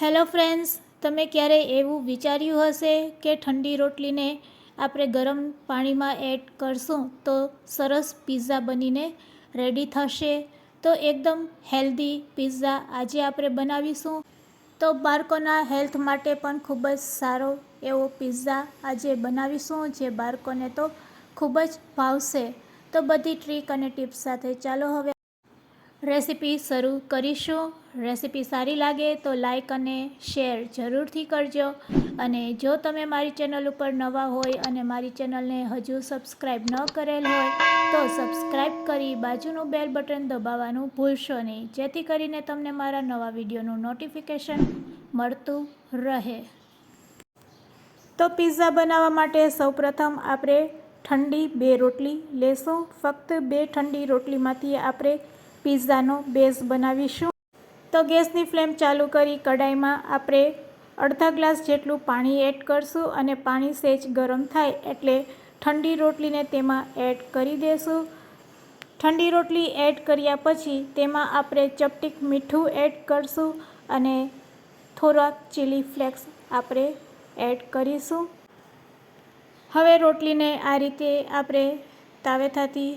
Hello friends, તમે ક્યારેય એવું વિચાર્યું હશે કે ઠંડી રોટલીને આપણે ગરમ પાણીમાં એડ કરશું તો સરસ પિઝા બનીને રેડી થશે? તો એકદમ હેલ્ધી પિઝા આજે આપણે બનાવીશું. તો બાળકોના હેલ્થ માટે પણ ખૂબ જ સારો એવો પિઝા આજે બનાવીશું, જે બાળકોને તો ખૂબ જ ભાવશે. તો બધી ટ્રીક અને ટિપ્સ સાથે ચાલો હવે રેસીપી શરૂ કરીશું. રેસીપી સારી લાગે તો લાઈક અને શેર જરૂરથી કરજો. અને જો તમે મારી ચેનલ ઉપર નવા હોય અને મારી ચેનલને હજુ સબસ્ક્રાઈબ ન કરેલ હોય તો સબસ્ક્રાઈબ કરી બાજુનું બેલ બટન દબાવવાનું ભૂલશો નહીં, જેથી કરીને તમને મારા નવા વિડીયોનું નોટિફિકેશન મળતું રહે. તો પિઝા બનાવવા માટે સૌપ્રથમ આપણે ઠંડી 2 રોટલી લેશું. ફક્ત 2 ઠંડી રોટલીમાંથી આપણે પિઝાનો બેઝ બનાવીશું. તો ગેસની ફ્લેમ ચાલુ કરી કઢાઈમાં આપણે અડધા ગ્લાસ જેટલું પાણી એડ કરશું અને પાણી સહેજ ગરમ થાય એટલે ઠંડી રોટલીને તેમાં એડ કરી દઈશું. ઠંડી રોટલી એડ કર્યા પછી તેમાં આપણે ચપટીક મીઠું એડ કરશું અને થોડાક ચીલી ફ્લેક્સ આપણે એડ કરીશું. હવે રોટલીને આ રીતે આપણે તાવેથાથી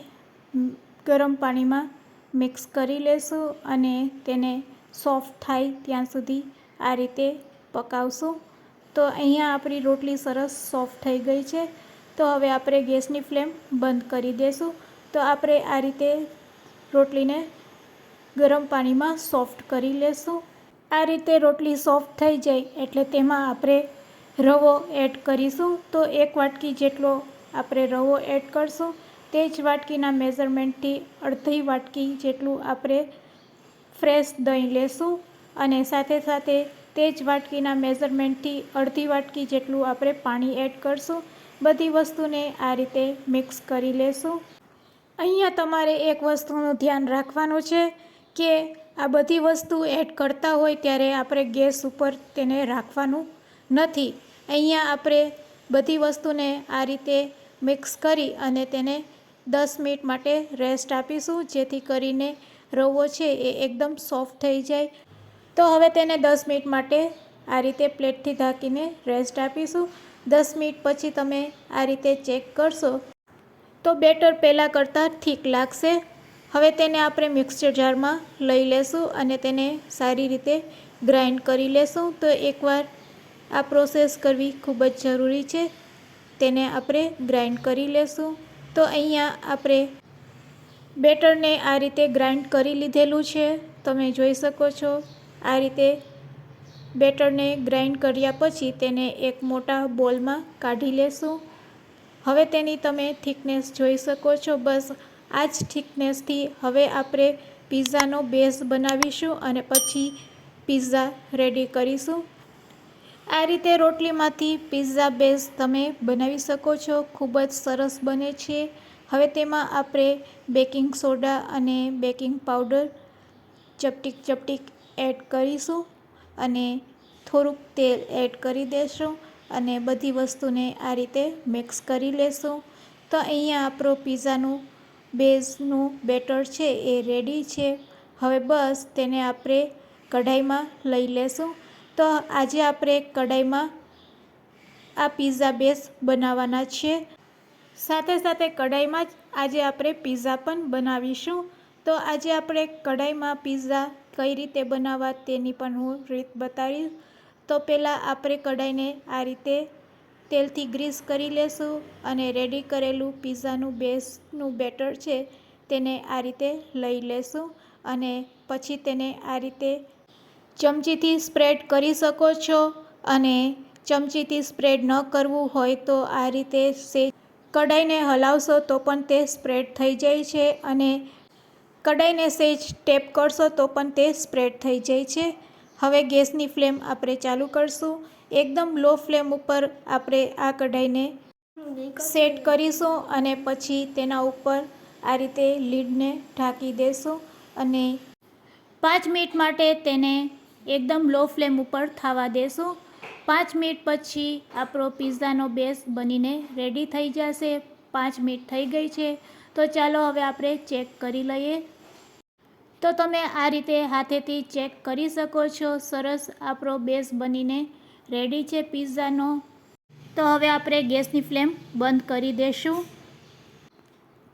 ગરમ પાણીમાં મિક્સ કરી લેશું અને તેને સોફ્ટ થાય ત્યાં સુધી આ રીતે પકાવશું. તો અહીંયા આપણી રોટલી સરસ સોફ્ટ થઈ ગઈ છે. તો હવે આપણે ગેસની ફ્લેમ બંધ કરી દઈશું. તો આપણે આ રીતે રોટલીને ગરમ પાણીમાં સોફ્ટ કરી લેશું. આ રીતે રોટલી સોફ્ટ થઈ જાય એટલે તેમાં આપણે રવો એડ કરીશું. તો 1 વાટકી જેટલો આપણે રવો એડ કરશું. તે જ વાટકીના મેઝરમેન્ટથી અડધી વાટકી જેટલું આપણે ફ્રેશ દહીં લેશું અને સાથે સાથે તે જ વાટકીના મેઝરમેન્ટથી અડધી વાટકી જેટલું આપણે પાણી એડ કરશું. બધી વસ્તુને આ રીતે મિક્સ કરી લેશું. અહીંયા તમારે એક વસ્તુનું ધ્યાન રાખવાનું છે કે આ બધી વસ્તુ એડ કરતા હોય ત્યારે આપણે ગેસ ઉપર તેને રાખવાનું નથી. અહીંયા આપણે બધી વસ્તુને આ રીતે મિક્સ કરી અને તેને 10 મિનિટ માટે રેસ્ટ આપીશું, જેથી કરીને રવો છે એ એકદમ સોફ્ટ થઈ જાય. તો હવે તેને 10 મિનિટ માટે આ રીતે પ્લેટથી ઢાંકીને રેસ્ટ આપીશું. 10 મિનિટ પછી તમે આ રીતે ચેક કરશો તો બેટર પહેલાં કરતાં ઠીક લાગશે. હવે તેને આપણે મિક્સર જારમાં લઈ લેશું અને તેને સારી રીતે ગ્રાઇન્ડ કરી લેશું. તો એકવાર આ પ્રોસેસ કરવી ખૂબ જ જરૂરી છે. તેને આપણે ગ્રાઇન્ડ કરી લેશું. તો અહીંયા આપણે બેટરને આ રીતે ગ્રાઇન્ડ કરી લીધેલું છે. તમે જોઈ શકો છો આ રીતે બેટરને ગ્રાઇન્ડ કર્યા પછી તેને એક મોટા બોલમાં કાઢી લેશું. હવે તેની તમે થિકનેસ જોઈ શકો છો. બસ આ જ થિકનેસથી હવે આપણે પિઝાનો બેઝ બનાવીશું અને પછી પિઝા રેડી કરીશું. આ રીતે રોટલીમાંથી પિઝા બેઝ તમે બનાવી શકો છો. ખૂબ જ સરસ બને છે. હવે તેમાં આપણે બેકિંગ સોડા અને બેકિંગ પાવડર ચપટીક એડ કરીશું અને થોડુંક તેલ એડ કરી દઈશું અને બધી વસ્તુને આ રીતે મિક્સ કરી લેશું. તો અહીંયા આપણો પિઝાનું બેઝનું બેટર છે એ રેડી છે. હવે બસ તેને આપણે કઢાઈમાં લઈ લેશું. તો આજે આપણે કઢાઈમાં આ પિઝા બેઝ બનાવવાના છીએ. સાથે સાથે કઢાઈમાં જ આજે આપણે પિઝા પણ બનાવીશું. તો આજે આપણે કઢાઈમાં પિઝા કઈ રીતે બનાવવા તેની પણ હું રીત બતાવીશ. તો પહેલાં આપણે કઢાઈને આ રીતે તેલથી ગ્રીસ કરી લેશું અને રેડી કરેલું પિઝાનું બેઝનું બેટર છે તેને આ રીતે લઈ લેશું અને પછી તેને આ રીતે ચમચીથી સ્પ્રેડ કરી શકો છો. અને ચમચીથી સ્પ્રેડ ન કરવું હોય તો આ રીતે કઢાઈને હલાવશો તો પણ તે સ્પ્રેડ થઈ જાય છે અને કઢાઈને સહેજ ટેપ કરશો તો પણ તે સ્પ્રેડ થઈ જાય છે. હવે ગેસની ફ્લેમ આપણે ચાલુ કરશું. એકદમ લો ફ્લેમ ઉપર આપણે આ કઢાઈને સેટ કરીશું અને પછી તેના ઉપર આ રીતે લીડને ઢાંકી દઈશું અને 5 મિનિટ માટે તેને એકદમ લો ફ્લેમ ઉપર થવા દેશું. 5 મિનિટ પછી આપણો પિઝાનો બેઝ બનીને રેડી થઈ જશે. 5 મિનિટ થઈ ગઈ છે. તો ચાલો હવે આપણે ચેક કરી લઈએ. તો તમે આ રીતે હાથેથી ચેક કરી શકો છો. સરસ આપણો બેઝ બનીને રેડી છે પિઝાનો. તો હવે આપણે ગેસની ફ્લેમ બંધ કરી દઈશું.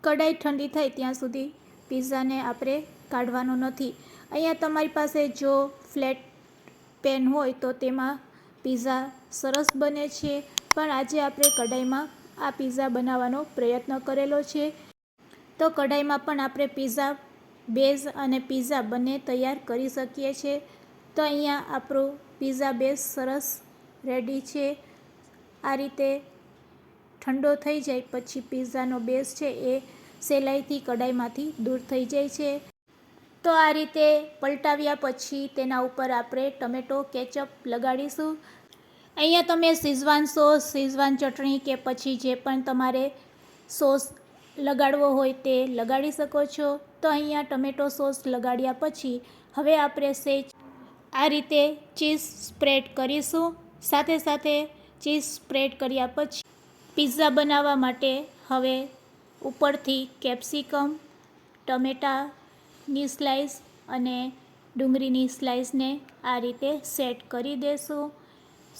કઢાઈ ઠંડી થાય ત્યાં સુધી પિઝાને આપણે કાઢવાનો નથી. અહીંયા તમારી પાસે જો ફ્લેટ પેન હોય તો તેમાં પિઝા સરસ બને છે, પણ આજે આપણે કઢાઈમાં આ પિઝા બનાવવાનો પ્રયત્ન કરેલો છે. તો કઢાઈમાં પણ આપણે પિઝા બેઝ અને પિઝા બંને તૈયાર કરી શકીએ છીએ. તો અહીંયા આપણો પિઝા બેઝ સરસ રેડી છે. આ રીતે ઠંડો થઈ જાય પછી પિઝાનો બેઝ છે એ સહેલાઈથી કઢાઈમાંથી દૂર થઈ જાય છે. તો આ રીતે પલટાવ્યા પછી તેના ઉપર આપણે ટમેટો કેચઅપ લગાડીશું. અહીંયા તમે શીઝવાન સોસ, શીઝવાન ચટણી કે પછી જે પણ તમારે સોસ લગાડવો હોય તે લગાડી શકો છો. તો અહીંયા ટમેટો સોસ લગાડ્યા પછી હવે આપણે સહેજ આ રીતે ચીઝ સ્પ્રેડ કરીશું. સાથે સાથે ચીઝ સ્પ્રેડ કર્યા પછી પિઝા બનાવવા માટે હવે ઉપરથી કેપ્સિકમ, ટમેટાની સ્લાઈસ અને ડુંગળીની સ્લાઈસને આ રીતે સેટ કરી દેશું.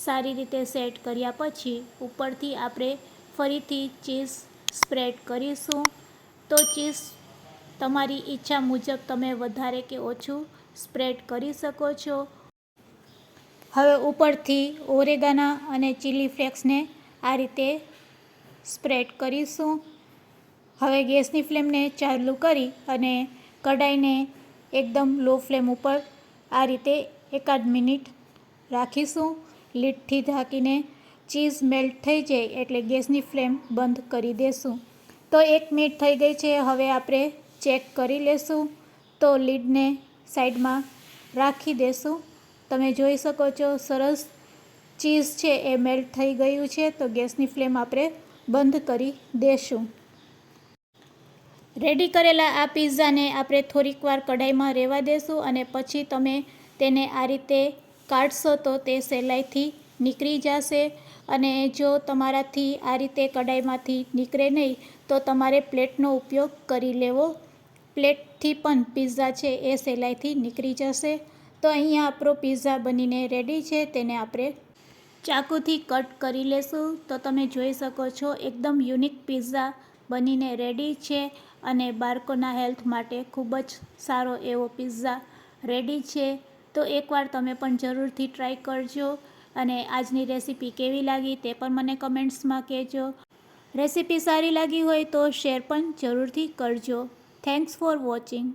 સારી રીતે સેટ કર્યા પછી ઉપરથી આપણે ફરીથી ચીઝ સ્પ્રેડ કરીશું. તો ચીઝ તમારી ઈચ્છા મુજબ તમે વધારે કે ઓછું સ્પ્રેડ કરી શકો છો. હવે ઉપરથી ઓરેગાના અને ચીલી ફ્લેક્સને આ રીતે સ્પ્રેડ કરીશું. હવે ગેસની ફ્લેમને ચાલુ કરી અને કઢાઈને એકદમ લો ફ્લેમ ઉપર આ રીતે એકાદ મિનિટ રાખીશું. લીડથી ઢાંકીને ચીઝ મેલ્ટ થઈ જાય એટલે ગેસની ફ્લેમ બંધ કરી દેશું. તો 1 મિનિટ થઈ ગઈ છે. હવે આપણે ચેક કરી લેશું. તો લીડને સાઈડમાં રાખી દેશું. તમે જોઈ શકો છો સરસ ચીઝ છે એ મેલ્ટ થઈ ગયું છે. તો ગેસની ફ્લેમ આપણે બંધ કરી દેશું. રેડી કરેલા આ પિઝાને આપણે થોડીક વાર કઢાઈમાં રહેવા દેશું અને પછી તમે તેને આ રીતે કાઢશો તો તે સહેલાઈથી નીકળી જશે. અને જો તમારાથી આ રીતે કઢાઈમાંથી નીકળે નહીં તો તમારે પ્લેટનો ઉપયોગ કરી લેવો. પ્લેટથી પણ પિઝા છે એ સહેલાઈથી નીકળી જશે. તો અહીંયા આપણો પિઝા બનીને રેડી છે. તેને આપણે ચાકુથી કટ કરી લેશું. તો તમે જોઈ શકો છો એકદમ યુનિક પિઝા બનીને રેડી છે અને બાળકોના હેલ્થ માટે ખૂબ જ સારો એવો પિઝા રેડી છે. તો એકવાર તમે પણ જરૂરથી ટ્રાય કરજો અને આજની રેસીપી કેવી લાગી તે પણ મને કમેન્ટ્સમાં કહેજો. રેસીપી સારી લાગી હોય તો શેર પણ જરૂરથી કરજો. Thanks for watching.